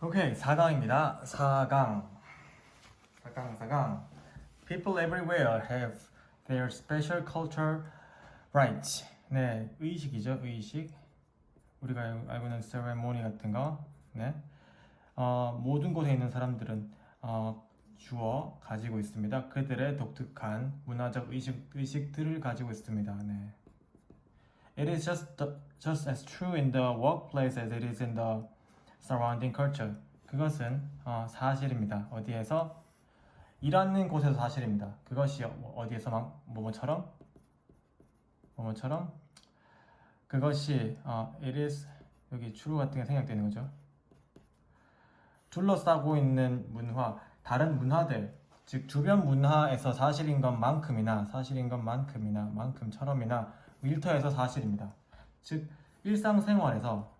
오케이, 4강입니다. 4강. People everywhere have their special cultural rights. 네, 의식이죠, 의식. 우리가 알고 있는 ceremony 같은 거. 네. 모든 곳에 있는 사람들은 주어 가지고 있습니다. 그들의 독특한 문화적 의식들을 가지고 있습니다. 네. It is just as true in the workplace as it is in the surrounding culture. 그것은 사실입니다. 어디에서? 일하는 곳에서 사실입니다. 그것이 어디에서 뭐뭐처럼? 그것이 it is 여기 true 같은 게 생략되는 거죠. 둘러싸고 있는 문화, 다른 문화들, 즉 주변 문화에서 사실인 것만큼이나 만큼처럼이나 일터에서 사실입니다. 즉 일상생활에서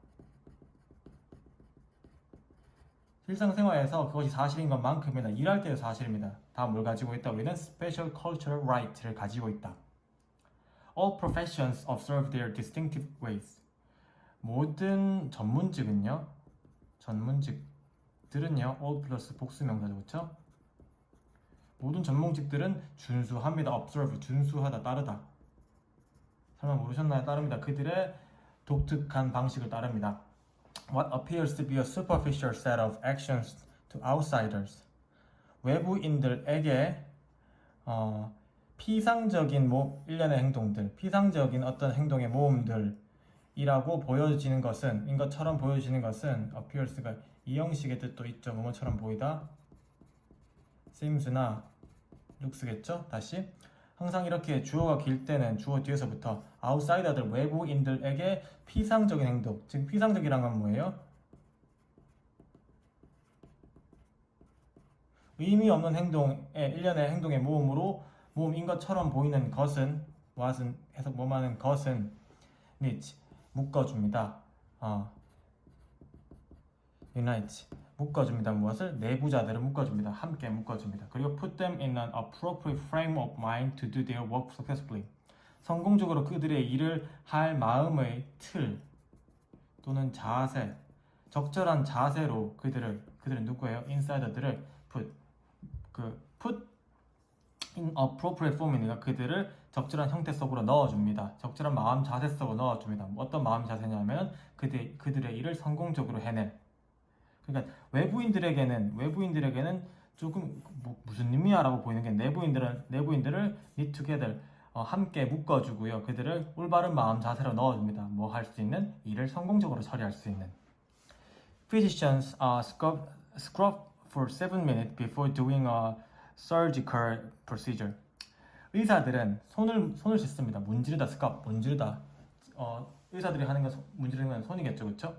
그것이 사실인 것만큼이나 일할 때도 사실입니다. 다음 뭘 가지고 있다? 우리는 special cultural right를 가지고 있다. All professions observe their distinctive ways. 모든 전문직들은요, all 플러스 복수명사죠, 그렇죠? 모든 전문직들은 준수합니다. observe, 준수하다, 따르다. 설마 모르셨나요? 따릅니다. 그들의 독특한 방식을 따릅니다. What appears to be a superficial set of actions to outsiders. 외부인들에게 피상적인 일련의 행동들, 피상적인 어떤 행동의 모음들이라고 보여지는 것은, 인 것처럼 보여지는 것은 appears가 이 형식의 뜻도 있죠. 뭐뭐처럼 보이다. seems나 looks겠죠. 다시 항상 이렇게 주어가 길 때는 주어 뒤에서부터 아웃사이더들, 외부인들에게 피상적인 행동, 즉 피상적이란 건 뭐예요? 의미 없는 행동의 일련의 행동의 모음인 것처럼 보이는 것은 what은 해석 뭐하는 것은 knit 묶어줍니다. unite 묶어줍니다. 무엇을? 내부자들을 묶어줍니다. 함께 묶어줍니다. 그리고 put them in an appropriate frame of mind to do their work successfully. 성공적으로 그들의 일을 할 마음의 틀 또는 자세, 적절한 자세로 그들은 누구예요? insider들을 put in appropriate form이니까 그들을 적절한 형태 속으로 넣어줍니다. 적절한 마음 자세 속으로 넣어줍니다. 어떤 마음 자세냐면 그들의 일을 성공적으로 해낼. 그러니까 외부인들에게는 조금 무슨 의미야라고 보이는 게 내부인들을 knit together 함께 묶어주고요. 그들을 올바른 마음 자세로 넣어줍니다. 뭐 할 수 있는 일을 성공적으로 처리할 수 있는. Physicians scrub for 7 minutes before doing a surgical procedure. 의사들은 손을 씻습니다. 문지르다, 문지르다. 의사들이 하는 건 문지르는 건 손이겠죠, 그렇죠?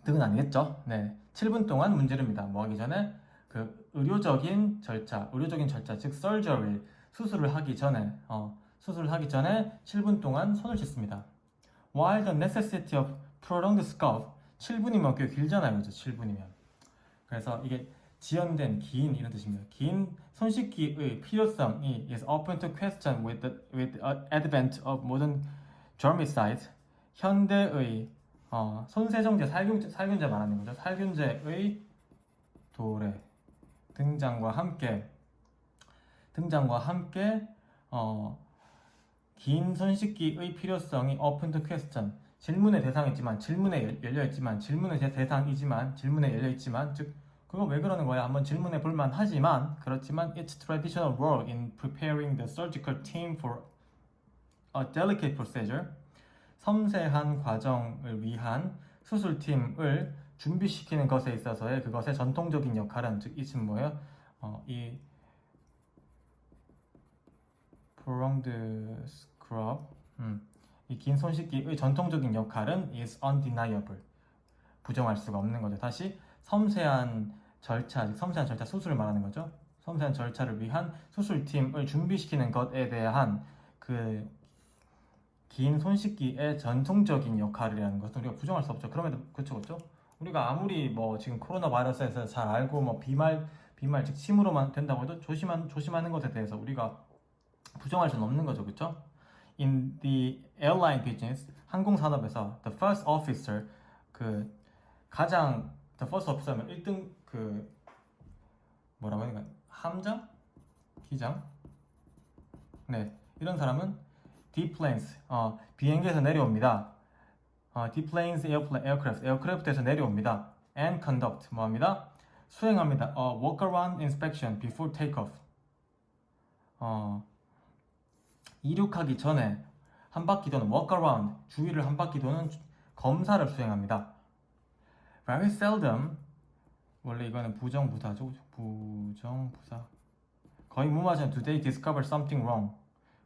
등은 아니겠죠. 네, 7분 동안 문지릅니다. 뭐 하기 전에 그 의료적인 절차, 즉 surgery, 수술을 하기 전에 7분 동안 손을 씻습니다. While the necessity of prolonged scrub, 7분이면 꽤 길잖아요, 그죠? 7분이면. 그래서 이게 지연된 긴 이런 뜻입니다. 긴 손 씻기의 필요성이 is open to question with the advent of modern germicides. 현대의 손세정제, 살균제 말하는 거죠. 살균제의 도래 등장과 함께 긴 손 씻기의 필요성이 open to question, 질문의 대상이지만 질문에 열려있지만 즉 그거 왜 그러는 거야? 한번 질문해 볼만 하지만 그렇지만 its traditional role in preparing the surgical team for a delicate procedure, 섬세한 과정을 위한 수술팀을 준비시키는 것에 있어서의 그것의 전통적인 역할은, 즉 이쯤 뭐예요? 이 prolonged scrub, 이 긴 손 씻기의 전통적인 역할은 is undeniable, 부정할 수가 없는 거죠. 다시 섬세한 절차, 수술을 말하는 거죠. 섬세한 절차를 위한 수술팀을 준비시키는 것에 대한 그 긴 손 씻기의 전통적인 역할이라는 것은 우리가 부정할 수 없죠. 그럼에도 그렇죠. 우리가 아무리 지금 코로나 바이러스에서 잘 알고 비말 즉 침으로만 된다고 해도 조심하는 것에 대해서 우리가 부정할 수는 없는 거죠, 그렇죠? In the airline business, 항공 산업에서 the first officer, 그 가장 the first officer면 1등 그 뭐라고 해야 되나 함장? 기장? 네, 이런 사람은 deplanes 비행기에서 내려옵니다. deplanes aircraft에서 내려옵니다. and conduct 뭐합니다? 수행합니다. walk around inspection before takeoff. 이륙하기 전에 한 바퀴 도는 walk around 주위를 한 바퀴 도는 검사를 수행합니다. Very seldom 원래 이거는 부정부사죠. 부정부사. 거의 무마전 do they discover something wrong.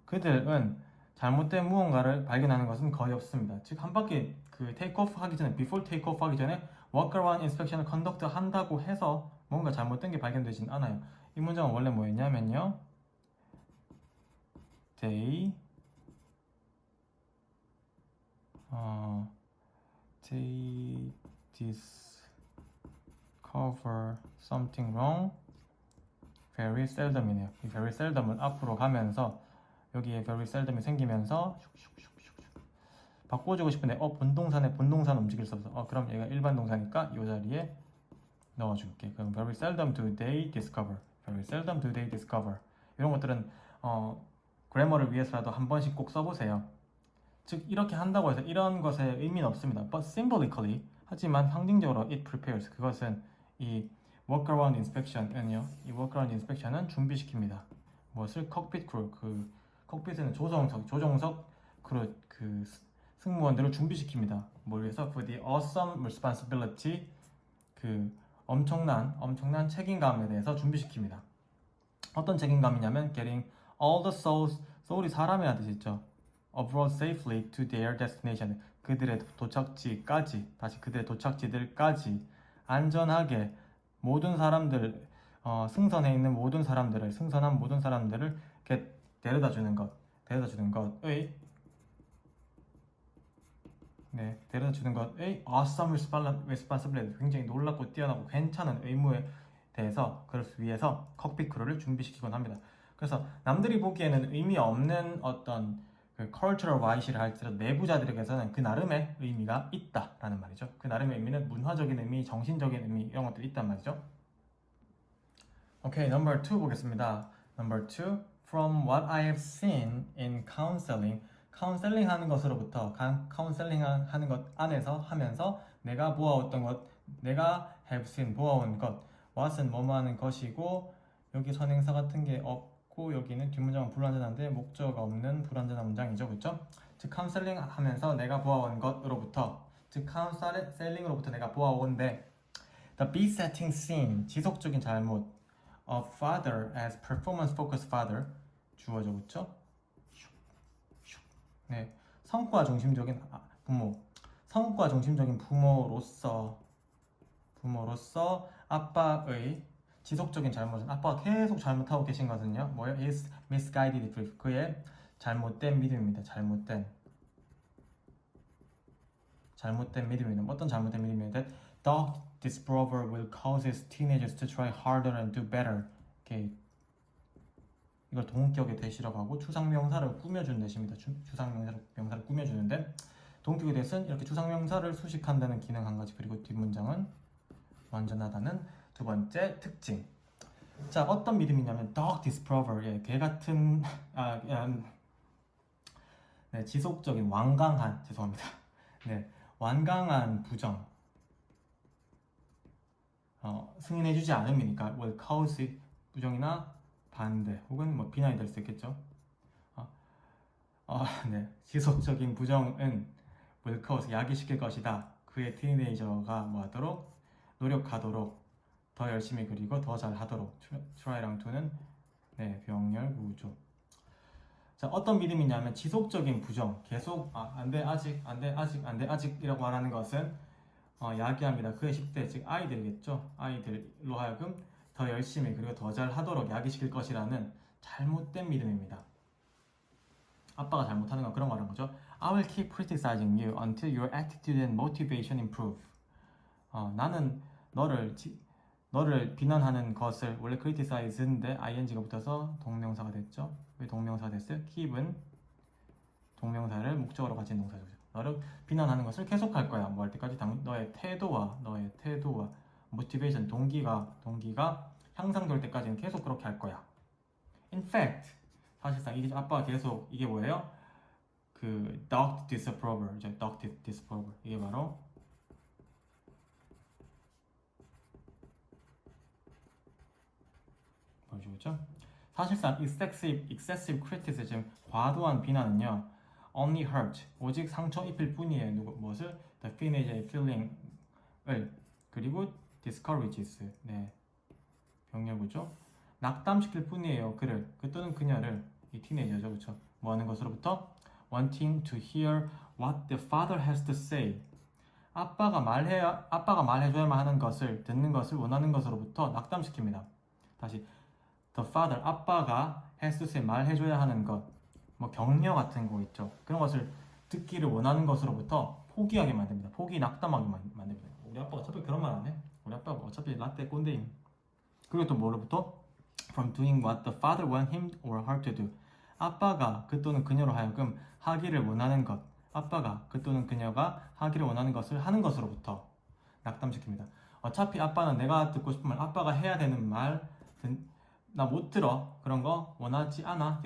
그들은 잘못된 무언가를 발견하는 것은 거의 없습니다. 즉 한 바퀴 그 테이크오프 하기 전에 before 테이크오프 하기 전에 walk around inspection을 conduct 한다고 해서 뭔가 잘못된 게 발견되진 않아요. 이 문장은 원래 뭐였냐면요. They discover something wrong very seldom이네요. 이 very seldom을 앞으로 가면서 여기에 very seldom이 생기면서 바꿔주고 싶은데 본동사는 움직일 수 없어. 그럼 얘가 일반 동사니까 이 자리에 넣어줄게. 그럼 very seldom do they discover. very seldom do they discover. 이런 것들은 그래머를 위해서라도 한 번씩 꼭 써보세요. 즉 이렇게 한다고 해서 이런 것에 의미는 없습니다. But symbolically 하지만 상징적으로 it prepares. 그것은 이 workaround inspection은요. 이 workaround inspection은 준비시킵니다. 무엇을? cockpit crew. 그 콕핏에는 조종석 크루 그 승무원들을 준비시킵니다. 뭘 위해서? For the awesome responsibility. 그 엄청난 책임감에 대해서 준비시킵니다. 어떤 책임감이냐면 getting all the souls, soul이 사람이라는 뜻이 있죠. abroad safely to their destination. 그들의 도착지들까지 안전하게 모든 사람들 승선해 있는 모든 사람들을 승선한 모든 사람들을 데려다 주는 것의 awesome responsibility 굉장히 놀랍고 뛰어나고 괜찮은 의무에 대해서 그것을 위해서 콕핏 크루를 준비시키곤 합니다. 그래서 남들이 보기에는 의미 없는 어떤 그 cultural white를 할지라도 내부자들에게서는 그 나름의 의미가 있다라는 말이죠. 그 나름의 의미는 문화적인 의미, 정신적인 의미 이런 것들이 있단 말이죠. 오케이, number 2 보겠습니다. number 2, from what I have seen in counseling. 카운셀링 하는 것으로부터 카운셀링 하는 것 안에서 하면서 내가 보아왔던 것, 내가 have seen 보아온 것, what은 뭐뭐 하는 것이고 여기 선행사 같은 게 없고 여기는 뒷문장은 불완전한데 목적어가 없는 불완전한 문장이죠, 그렇죠? 즉 카운셀링 하면서 내가 보아온 것으로부터 즉 카운셀링으로부터 내가 보아온데 the besetting sin 지속적인 잘못 of father as performance focused father 주어져 그렇죠? 네, 성과 중심적인 부모로서 아빠의 지속적인 잘못은 아빠가 계속 잘못하고 계신 것은요. 뭐예요? His misguided belief. 그의 잘못된 믿음입니다. 잘못된 믿음입니다. 어떤 잘못된 믿음입니다? That disprover will cause his teenagers to try harder and do better. 이렇게 이걸 동격의 대시라고 하고 추상명사를 꾸며주는 대시입니다. 추상명사를 꾸며주는데 동격의 대시는 이렇게 추상명사를 수식한다는 기능 한 가지 그리고 뒷문장은 완전하다는 두 번째 특징. 자, 어떤 믿음이냐면 dog disprover, 개 같은 지속적인 완강한 완강한 부정 승인해주지 않음이니까 will cause 부정이나 반대 혹은 뭐 비난이 될 수 있겠죠. 지속적인 부정은 will cause 야기시킬 것이다. 그의 티네이저가 뭐하도록 노력하도록 더 열심히 그리고 더 잘하도록. try랑 to는 병렬 구조. 자, 어떤 믿음이냐면 지속적인 부정, 계속 안돼 아직이라고 말하는 것은 야기합니다. 그의 10대 즉 아이들이겠죠. 아이들로 하여금 더 열심히 그리고 더 잘하도록 야기시킬 것이라는 잘못된 믿음입니다. 아빠가 잘못하는 건 그런 말인 거죠. I will keep criticizing you until your attitude and motivation improve. 나는 너를 비난하는 것을 원래 criticize인데 ing가 붙어서 동명사가 됐죠. 왜 동명사가 됐어요? keep은 동명사를 목적으로 가진 동사죠. 너를 비난하는 것을 계속할 거야. 뭐 할 때까지 너의 태도와 motivation 동기가 향상될 때까지는 계속 그렇게 할 거야. In fact, 사실상 이게 아빠가 계속 이게 뭐예요? 그 dogged disapproval죠. dogged disapproval. 이게 바로 뭐죠? 사실상 excessive criticism, 과도한 비난은요, only hurt, 오직 상처 입힐 뿐이에요. 무엇을? The teenager의 feeling을, 그리고 discourages, 네, 병렬구죠. 낙담시킬 뿐이에요. 그 또는 그녀를, 이 티네이저죠, 그렇죠? 뭐 하는 것으로부터? wanting to hear what the father has to say. 아빠가 말해줘야만 하는 것을, 듣는 것을 원하는 것으로부터 낙담시킵니다. 다시, the father, 아빠가 has to say, 말해줘야 하는 것, 뭐 격려 같은 거 있죠. 그런 것을 듣기를 원하는 것으로부터 포기하게 만듭니다. 낙담하게 만듭니다. 우리 아빠가 어차피 그런 말 안 해. 우리 아빠가 어차피 라떼 꼰대임. 그리고 또 뭐로부터? From doing what the father want him or her to do. 아빠가 그 또는 그녀로 하여금 하기를 원하는 것, 아빠가 그 또는 그녀가 하기를 원하는 것을 하는 것으로부터 낙담시킵니다. 어차피 아빠는 내가 듣고 싶은 말, 아빠가 해야 되는 말, 나 못 들어. 그런 거 원하지 않아.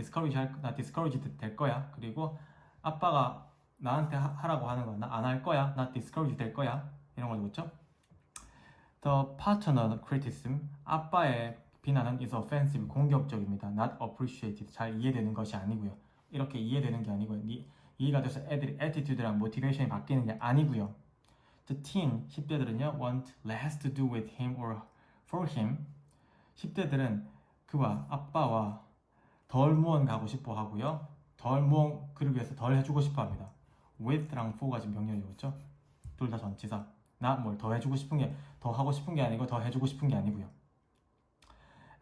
나 discouraged 될 거야. 그리고 아빠가 나한테 하라고 하는 거 나 안 할 거야. 나 discouraged 될 거야. 이런 거죠, 그렇죠? The paternal criticism, 아빠의 비난은 is offensive, 공격적입니다. Not appreciated, 잘 이해되는 것이 아니고요. 이렇게 이해되는 게 아니고요. 이해가 돼서 애들의 attitude랑 motivation이 바뀌는 게 아니고요. The teen, 10대들은요, want less to do with him or for him. 10대들은 그와 아빠와 덜 무언가하고 싶어 하고요. 그러기 위해서 덜 해주고 싶어 합니다. with랑 for가 지금 병렬이죠, 그렇죠? 둘 다 전치사. 나 뭘 더 해주고 싶은 게, 더 하고 싶은 게 아니고 더 해주고 싶은 게 아니고요.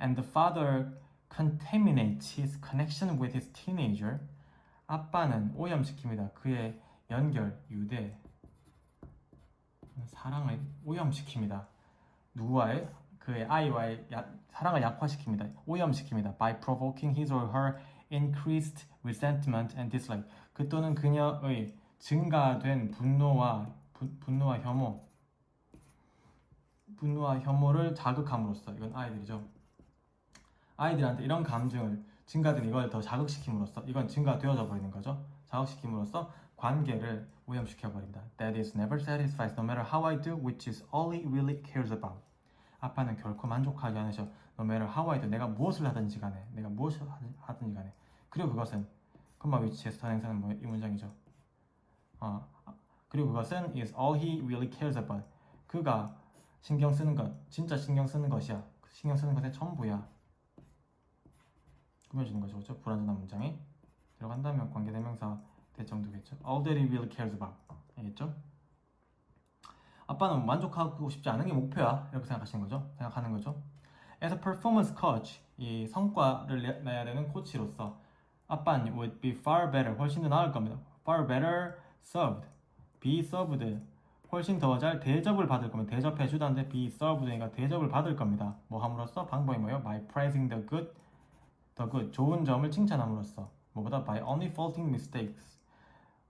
And the father contaminates his connection with his teenager. 아빠는 오염시킵니다. 그의 유대 사랑을 오염시킵니다. 누구와의? 그의 아이와의 사랑을 약화시킵니다. 오염시킵니다. By provoking his or her increased resentment and dislike. 그 또는 그녀의 증가된 분노와 혐오를 자극함으로써, 이건 아이들이죠. 아이들한테 이런 감정을 증가된 이걸 더 자극시킴으로써, 이건 증가되어져 버리는 거죠. 자극시킴으로써 관계를 오염시켜 버린다. That is never satisfies no matter how I do, which is all he really cares about. 아빠는 결코 만족하지 않으셔. No matter how I do, 내가 무엇을 하든지 간에, 그리고 그것은 which에서 선행사는 뭐 이 문장이죠. 그리고 그것은 is all he really cares about. 그가 신경 쓰는 것, 진짜 신경 쓰는 것이야. 신경 쓰는 것의 전부야. 꾸며주는 거죠, 그렇죠? 불완전한 문장이 들어간다면 관계대명사 대정도겠죠. All that he really cares about. 알겠죠? 아빠는 만족하고 싶지 않은 게 목표야. 이렇게 생각하는 거죠. As a performance coach, 이 성과를 내야 되는 코치로서 아빠는 would be far better, 훨씬 더 나을 겁니다. Far better served, be served, 훨씬 더 잘 대접을 받을 겁니다. 대접해 주다는데 be served니까 대접을 받을 겁니다. 뭐 함으로써? 방법이 뭐예요? By praising the good, 좋은 점을 칭찬함으로써. 뭐보다? By only faulting mistakes,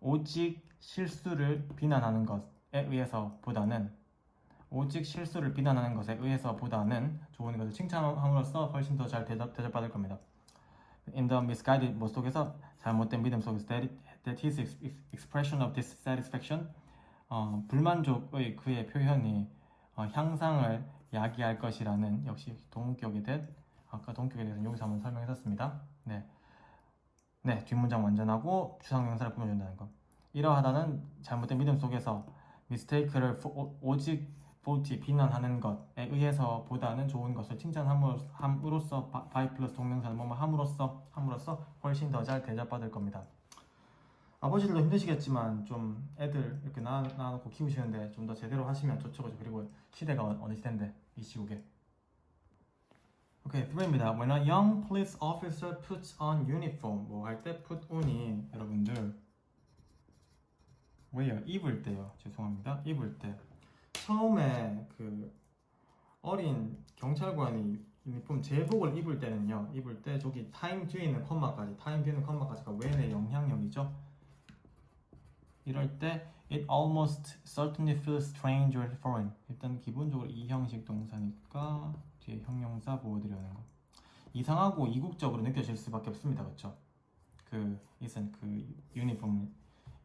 오직 실수를 비난하는 것에 의해서보다는 좋은 것을 칭찬함으로써 훨씬 더 잘 대접받을 겁니다. In the misguided 뭐 속에서, 잘못된 믿음 속에서 that his expression of dissatisfaction, 불만족의 그의 표현이 향상을 야기할 것이라는, 역시 동격의 that, 아까 동격에 대해서 여기서 한번 설명했었습니다. 네, 뒷문장 완전하고 추상명사를 꾸며준다는 것. 이러하다는 잘못된 믿음 속에서 mistake를 오직 faulty, 비난하는 것에 의해서보다는 좋은 것을 칭찬함으로써 by 플러스 동명사는 뭐뭐 함으로써 훨씬 더 잘 대접받을 겁니다. 아버지들도 힘드시겠지만 좀 애들 이렇게 낳아놓고 키우시는데 좀 더 제대로 하시면 좋죠. 그리고 시대가 어느 시대인데, 이 시국에. 오케이, 3입니다. When a young police officer puts on uniform, 뭐 할 때 put on이 여러분들 왜요? 입을 때요. 죄송합니다. 입을 때. 처음에 그 어린 경찰관이 유니폼 제복을 입을 때는요. 입을 때 저기 타임 뒤에 있는 컴마까지가 when의 영향력이죠. 이럴 때 It almost certainly feels strange or foreign. 일단 기본적으로 이 형식 동사니까 뒤에 형용사 보여드리는 거. 이상하고 이국적으로 느껴질 수밖에 없습니다. 그렇죠? 그 이선 그 유니폼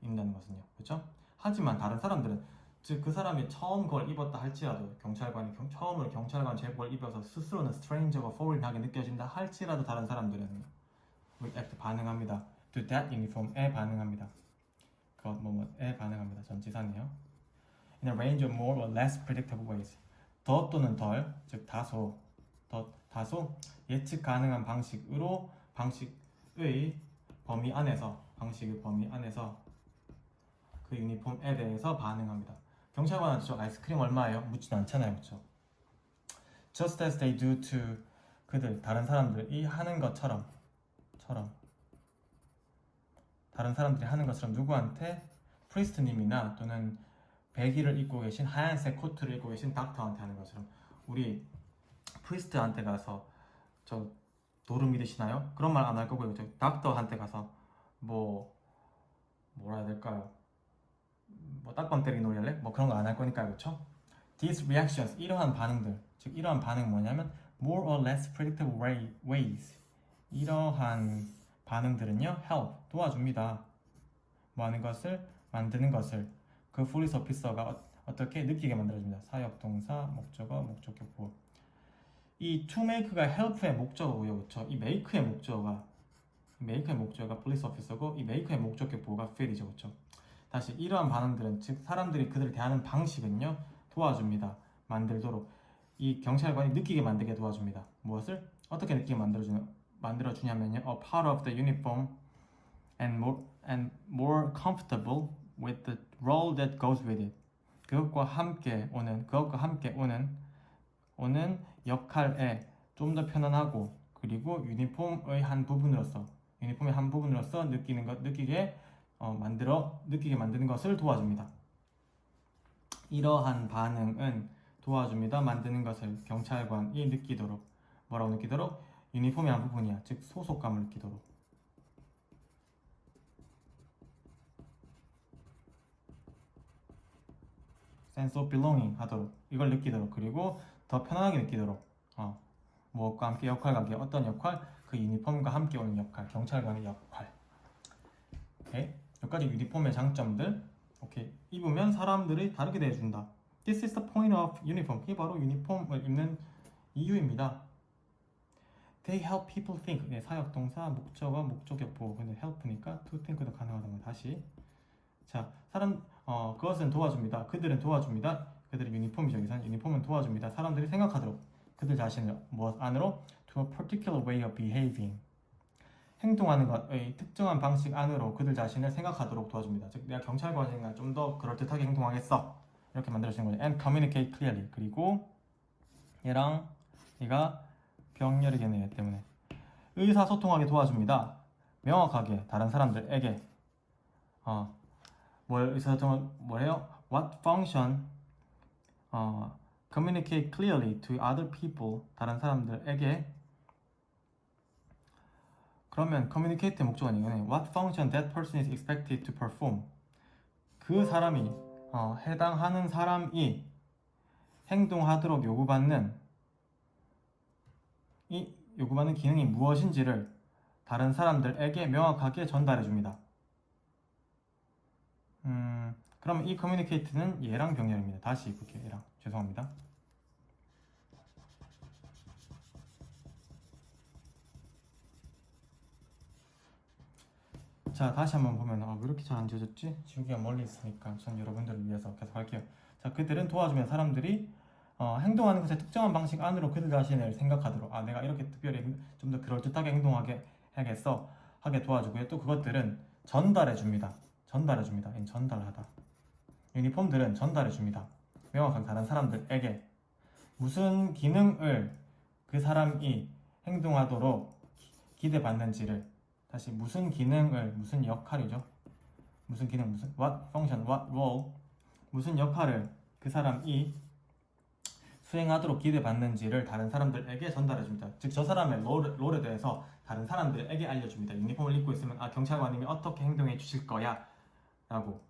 입는다는 것은요. 그렇죠? 하지만 다른 사람들은 즉 그 사람이 처음 그걸 입었다 할지라도 경찰관이 처음으로 경찰관 제복을 입어서 스스로는 strange하고 foreign하게 느껴진다 할지라도 다른 사람들은 react 반응합니다. To that uniform에 반응합니다. 그것 뭐뭐에 반응합니다. 전치사네요. In a range of more or less predictable ways. 더 또는 덜, 즉 다소 예측 가능한 방식의 범위 안에서 그 유니폼에 대해서 반응합니다. 경찰관한테 저 아이스크림 얼마예요? 묻지도 않잖아요, 그렇죠? Just as they do to 그들 다른 사람들이 하는 것처럼 다른 사람들이 하는 것처럼 누구한테 프리스트님이나 또는 백의를 입고 계신 하얀색 코트를 입고 계신 닥터한테 하는 것처럼 우리 프리스트한테 가서 저 도를 믿으시나요? 그런 말 안 할 거고요. 저 닥터한테 가서 뭐라 해야 될까요? 뭐 딱밤 때리기 놀이 할래? 뭐 그런 거 안 할 거니까요. 그렇죠? These reactions 이러한 반응들 즉 이러한 반응은 뭐냐면 more or less predictable ways 이러한 반응들은요 help 도와줍니다. 뭐 하는 것을 만드는 것을 그 police officer가 어떻게 느끼게 만들어줍니다. 사역 동사 목적어 목적격 보호 이 to make가 help의 목적어고요. 그렇죠? 이 make의 목적어가 police officer고 이 make의 목적격 보호가 feel이죠. 그렇죠? 다시 이러한 반응들은 즉 사람들이 그들을 대하는 방식은요 도와줍니다. 만들도록 이 경찰관이 느끼게 만들게 도와줍니다. 무엇을 어떻게 느끼게 만들어주냐면요 a part of the uniform and more comfortable with the role that goes with it 그것과 함께 오는 역할에 좀 더 편안하고 그리고 유니폼의 한 부분으로서 느끼게 만드는 것을 도와줍니다. 이러한 반응은 도와줍니다. 만드는 것을 경찰관이 느끼도록 뭐라고 느끼도록 유니폼의 한 부분이야. 즉 소속감을 느끼도록 sense of belonging 하도록 이걸 느끼도록 그리고 더 편안하게 느끼도록 무엇과 함께 역할과 함께 어떤 역할? 그 유니폼과 함께 오는 역할 경찰관의 역할 오케이? 여기까지 유니폼의 장점들 오케이 입으면 사람들이 다르게 대해준다. This is the point of uniform. 이게 바로 유니폼을 입는 이유입니다. They help people think. 네, 사역동사 목적어 목적격 보호. 근데 help니까 to think도 가능하다는 거 다시. 자, 그것은 도와줍니다. 그들은 도와줍니다. 그들의 유니폼이죠. 여기서는 유니폼은 도와줍니다. 사람들이 생각하도록 그들 자신을 무엇 안으로 to a particular way of behaving. 행동하는 것의 특정한 방식 안으로 그들 자신을 생각하도록 도와줍니다. 즉 내가 경찰관이니까 좀 더 그럴듯하게 행동하겠어 이렇게 만들어주는 거죠. And communicate clearly. 그리고 얘가 병렬이겠네요. 때문에 의사소통하게 도와줍니다. 명확하게 다른 사람들에게 의사소통을 뭐래요? What function communicate clearly to other people 다른 사람들에게 그러면 communicate의 목적은 이거네. What function that person is expected to perform. 그 사람이 해당하는 사람이 행동하도록 요구받는 기능이 무엇인지를 다른 사람들에게 명확하게 전달해 줍니다. 그러면 이 communicate는 얘랑 병렬입니다. 다시 볼게요. 얘랑 죄송합니다. 자 다시 한번 보면 왜 이렇게 잘 안 지워졌지? 지우기가 멀리 있으니까 전 여러분들을 위해서 계속 할게요. 자 그들은 도와주면 사람들이 행동하는 것의 특정한 방식 안으로 그들 자신을 생각하도록 내가 이렇게 특별히 좀 더 그럴듯하게 행동하게 해야겠어 하게 도와주고요. 또 그것들은 전달해줍니다. 전달하다. 유니폼들은 전달해줍니다. 명확하게 다른 사람들에게 무슨 기능을 그 사람이 행동하도록 기대받는지를 다시 무슨 역할이죠? 무슨 기능, what function, what role 무슨 역할을 그 사람이 수행하도록 기대받는지를 다른 사람들에게 전달해줍니다. 즉 저 사람의 롤에 대해서 다른 사람들에게 알려줍니다. 유니폼을 입고 있으면 경찰관님이 어떻게 행동해 주실 거야 라고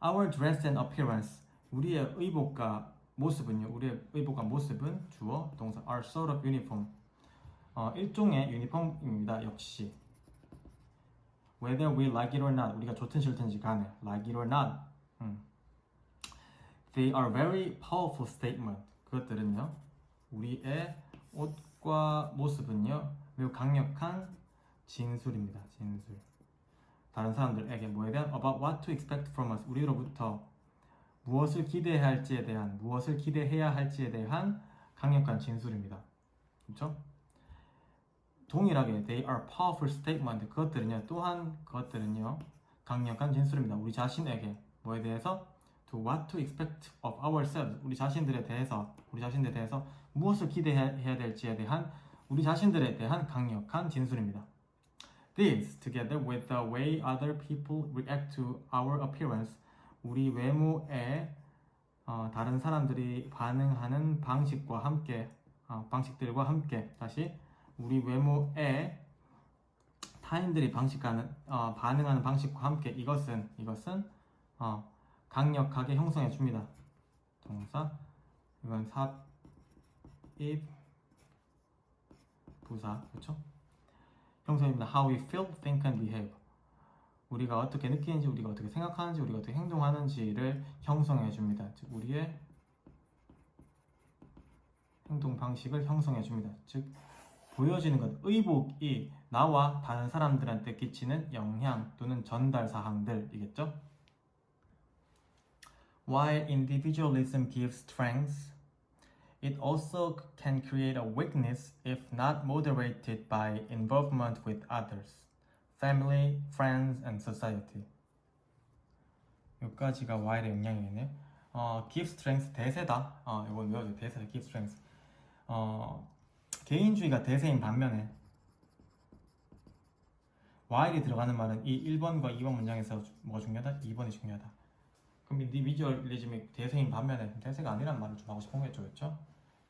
Our dress and appearance. 우리의 의복과 모습은요. 우리의 의복과 모습은 주어 동사 are sort of uniform. 일종의 유니폼입니다. 역시. Whether we like it or not. 우리가 좋든 싫든지 간에 like it or not. They are very powerful statement. 그것들은요. 우리의 옷과 모습은요. 매우 강력한 진술입니다. 진술. 다른 사람들에게 뭐에 대한 about what to expect from us. 우리로부터 무엇을 기대해야 할지에 대한 강력한 진술입니다. 그렇죠? 동일하게 they are powerful statement. 그것들은요 강력한 진술입니다. 우리 자신에게 뭐에 대해서 to what to expect of ourselves. 우리 자신들에 대해서 무엇을 기대해야 될지에 대한 우리 자신들에 대한 강력한 진술입니다. This, together with the way other people react to our appearance, 우리 외모에 다른 사람들이 반응하는 방식들과 함께 다시 우리 외모에 타인들이 반응하는 방식과 함께 이것은 강력하게 형성해 줍니다. 동사 이건 삽입 부사 그렇죠? 형성입니다. How we feel, think, and behave. 우리가 어떻게 느끼는지, 우리가 어떻게 생각하는지, 우리가 어떻게 행동하는지를 형성해 줍니다. 즉 우리의 행동 방식을 형성해 줍니다. 즉 보여지는 것, 의복이 나와 다른 사람들한테 끼치는 영향 또는 전달 사항들이겠죠. While individualism gives strength, it also can create a weakness if not moderated by involvement with others, family, friends, and society. 여기까지가 while의 영향이겠네요. Give strength, 대세다. 이건 외워줘요. 대세다, give strength. 개인주의가 대세인 반면에 while이 들어가는 말은 이 1번과 2번 문장에서 뭐가 중요하다? 2번이 중요하다. 그럼 인디비주얼리즘이 대세인 반면에 대세가 아니란 말을 좀 하고 싶은 거겠죠, 그렇죠?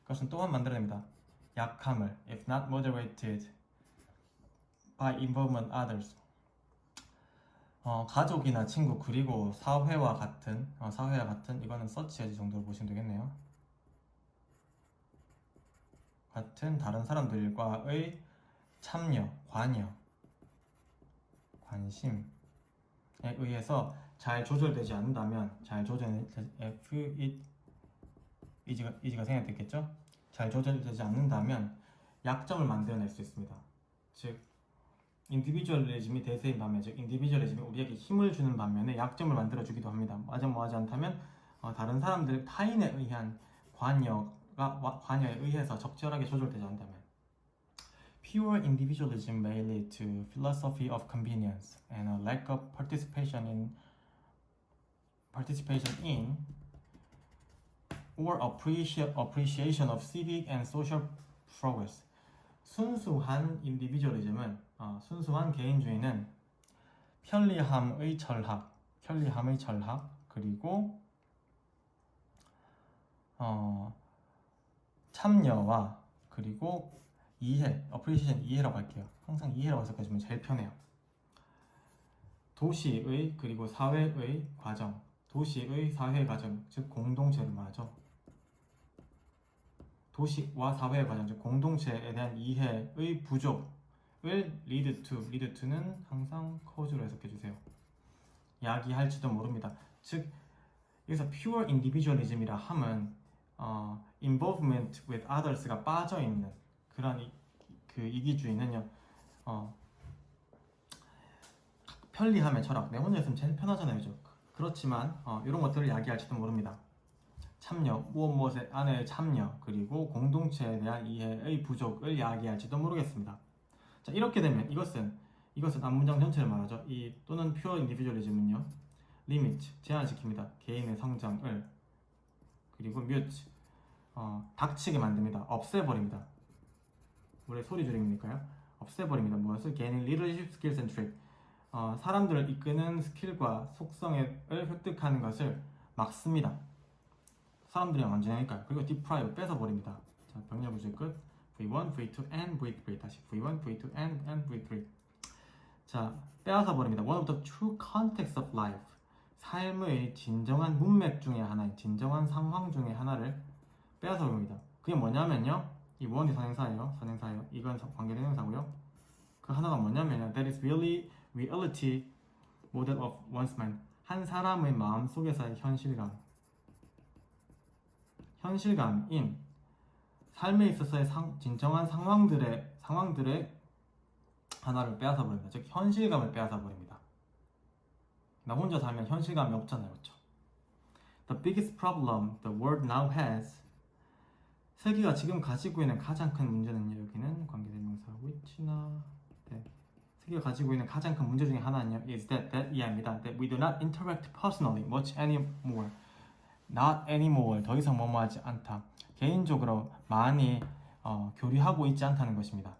그것은 또한 만들어냅니다. 약함을 if not moderated by involvement others. 가족이나 친구 그리고 사회와 같은 이거는 서치해지 정도로 보시면 되겠네요. 같은 다른 사람들과의 참여, 관심에 의해서 잘 조절되지 않는다면 이지가 생략됐겠죠? 잘 조절되지 않는다면 약점을 만들어낼 수 있습니다. 즉 인디비주얼리즘이 대세인 반면, 즉 인디비주얼리즘이 우리에게 힘을 주는 반면에 약점을 만들어주기도 합니다. 뭐하지 않다면 다른 사람들 타인에 의한 관여에 의해서 적절하게 조절되지 않다면 Pure individualism may lead to philosophy of convenience and a lack of participation in or appreciation of civic and social progress. 순수한 인디비주얼리즘은 순수한 개인주의는 편리함의 절학 그리고 참여와 그리고 이해, appreciation 이해라고 할게요. 항상 이해라고 해석해주면 제일 편해요. 도시의 그리고 사회의 과정, 도시의 사회 과정, 즉 공동체를 말하죠. 도시와 사회의 과정, 즉 공동체에 대한 이해의 부족을 lead to는 항상 cause로 해석해주세요. 야기할지도 모릅니다. 즉 여기서 pure individualism이라 함은 involvement with others가 빠져있는 그런 그 이기주의는요 편리함의 철학, 내 혼자 있으면 제일 편하잖아요, 그죠? 그렇지만 이런 것들을 야기할지도 모릅니다. 참여, 무엇에 안에 참여, 그리고 공동체에 대한 이해의 부족을 야기할지도 모르겠습니다. 자, 이렇게 되면 이것은 앞문장 전체를 말하죠. 또는 pure individualism은요 limit, 제한시킵니다. 개인의 성장을. 그리고 mute, 닥치게 만듭니다. 없애버립니다. 원래 소리 줄임이니까요. 없애버립니다. 무엇을? 개인의 leadership skills and traits, 사람들을 이끄는 스킬과 속성을 획득하는 것을 막습니다. 사람들이 완전하니까요. 그리고 deprive, 뺏어버립니다. 자, 병렬 구조의 끝. V1, V2, and V3. 다시 V1, V2, and V3. 자, 빼앗아 버립니다. One of the true contexts of life. 삶의 진정한 문맥 중에 하나인 진정한 상황 중에 하나를 빼앗아 봅니다. 그게 뭐냐면요. 이 원이 선행사예요. 이건 관계대명사고요. 그 하나가 뭐냐면요. That is really reality model of one's mind. 한 사람의 마음 속에서의 현실감인 삶에 있어서의 진정한 상황들의 하나를 빼앗아 버립니다. 즉 현실감을 빼앗아 버립니다. 나 혼자 살면 현실감이 없잖아요, 그렇죠? The biggest problem the world now has. 세계가 지금 가지고 있는 가장 큰 문제는요. 여기는 관계대명사 which나 세계가 가지고 있는 가장 큰 문제 중에 하나는요. is that 이하입니다. That we do not interact personally much anymore. Not anymore. 더 이상 뭐뭐하지 않다. 개인적으로 많이 교류하고 있지 않다는 것입니다.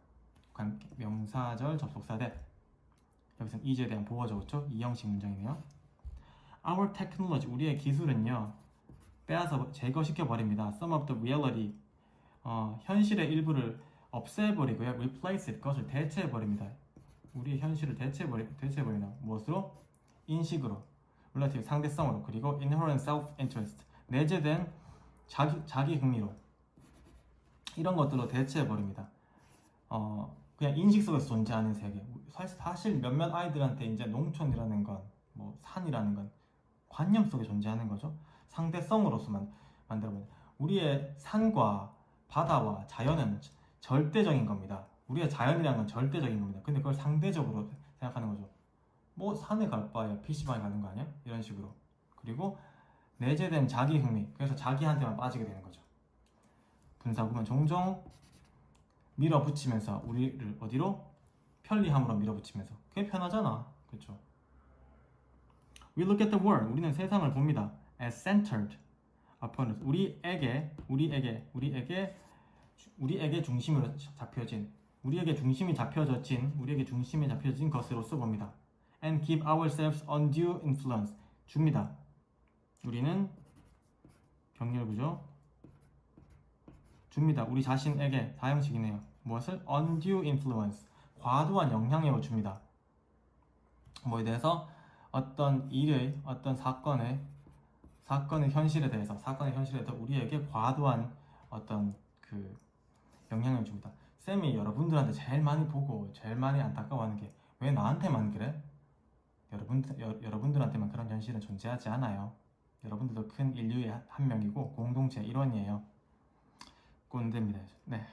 명사절 접속사 대 여기서는 is에 대한 보어죠, 그렇죠? 이 형식 문장이네요. Our technology, 우리의 기술은요 빼앗아 제거시켜 버립니다. Some of the reality, 현실의 일부를 없애버리고요. Replace it, 그것을 대체해 버립니다. 우리의 현실을 대체해버린다. 무엇으로? 인식으로, relative 상대성으로, 그리고 inherent self-interest 내재된 자기 흥미로 이런 것들로 대체해버립니다. 그냥 인식 속에서 존재하는 세계. 사실 몇몇 아이들한테 이제 농촌이라는 건, 뭐 산이라는 건 관념 속에 존재하는 거죠. 상대성으로서만 만들어버립니다. 우리의 산과 바다와 자연은 절대적인 겁니다. 우리가 자연이라는 건 절대적인 겁니다. 근데 그걸 상대적으로 생각하는 거죠. 뭐 산에 갈 바에 PC방에 가는 거 아니야? 이런 식으로. 그리고 내재된 자기 흥미, 그래서 자기한테만 빠지게 되는 거죠. 분사구문 종종 밀어붙이면서 우리를 어디로? 편리함으로 밀어붙이면서. 그게 편하잖아, 그렇죠? We look at the world. 우리는 세상을 봅니다. As centered upon us. 우리에게 중심으로 잡혀진, 우리에게 중심이 잡혀진 것으로서 봅니다. And give ourselves undue influence. 줍니다. 우리는 병렬구조. 줍니다. 우리 자신에게 다형식이네요. 무엇을? undue influence. 과도한 영향력을 줍니다. 뭐에 대해서? 어떤 일의, 어떤 사건의 현실에 대해서 우리에게 과도한 어떤 그 영향을 줍니다. 쌤이 여러분들한테 제일 많이 보고 제일 많이 안타까워하는 게 왜 나한테만 그래? 여러분들한테만 그런 현실은 존재하지 않아요. 여러분들도 큰 인류의 한 명이고 공동체의 일원이에요. 꼰대입니다. 네.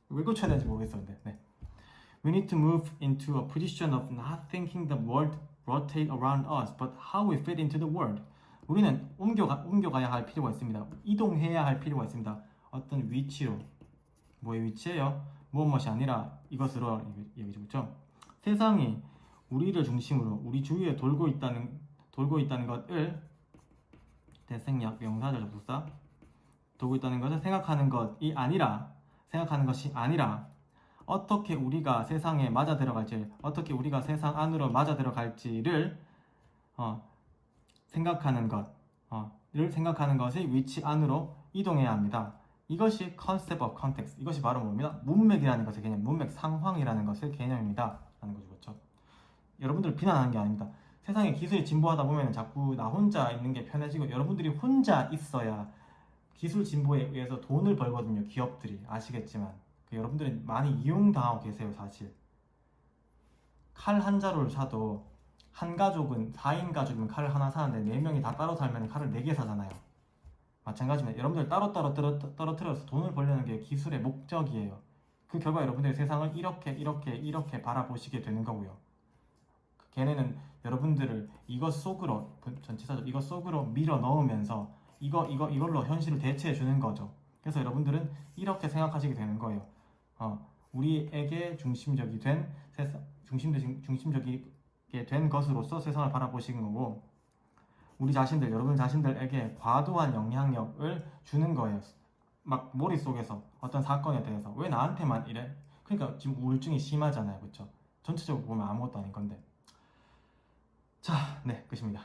왜 고쳐야 되는지 모르겠었는데. 네. We need to move into a position of not thinking the world rotate around us, but how we fit into the world. 우리는 옮겨가야 할 필요가 있습니다. 이동해야 할 필요가 있습니다. 어떤 위치로. 뭐의 위치예요? 무엇이 아니라 이것으로 얘기죠, 그렇죠? 세상이 우리를 중심으로 우리 주위에 돌고 있다는 것을 대생략 명사절 접속사 돌고 있다는 것을 생각하는 것이 아니라 어떻게 우리가 세상에 맞아 들어갈지, 어떻게 우리가 세상 안으로 맞아 들어갈지를 생각하는 것의 위치 안으로 이동해야 합니다. 이것이 concept of context. 이것이 바로 뭡니다? 문맥이라는 것의 개념, 문맥 상황이라는 것의 개념입니다. 라는 거죠, 그렇죠? 여러분들 비난하는 게 아닙니다. 세상에 기술이 진보하다 보면 자꾸 나 혼자 있는 게 편해지고 여러분들이 혼자 있어야 기술 진보에 의해서 돈을 벌거든요. 기업들이. 아시겠지만 여러분들이 많이 이용당하고 계세요. 사실 칼 한 자루를 사도 한 가족은 4인 가족이면 칼을 하나 사는데 4명이 다 따로 살면 칼을 4개 사잖아요. 마찬가지입니다. 여러분들 따로따로 떨어뜨려서 돈을 벌려는 게 기술의 목적이에요. 그 결과 여러분들이 세상을 이렇게 바라보시게 되는 거고요. 걔네는 여러분들을 이것 속으로 밀어 넣으면서 이걸로 현실을 대체해 주는 거죠. 그래서 여러분들은 이렇게 생각하시게 되는 거예요. 우리에게 중심적이게 된 것으로서 세상을 바라보시는 거고, 여러분 자신들에게 과도한 영향력을 주는 거예요. 막 머릿속에서 어떤 사건에 대해서 왜 나한테만 이래? 그러니까 지금 우울증이 심하잖아요, 그렇죠? 전체적으로 보면 아무것도 아닌 건데. 자, 네, 끝입니다.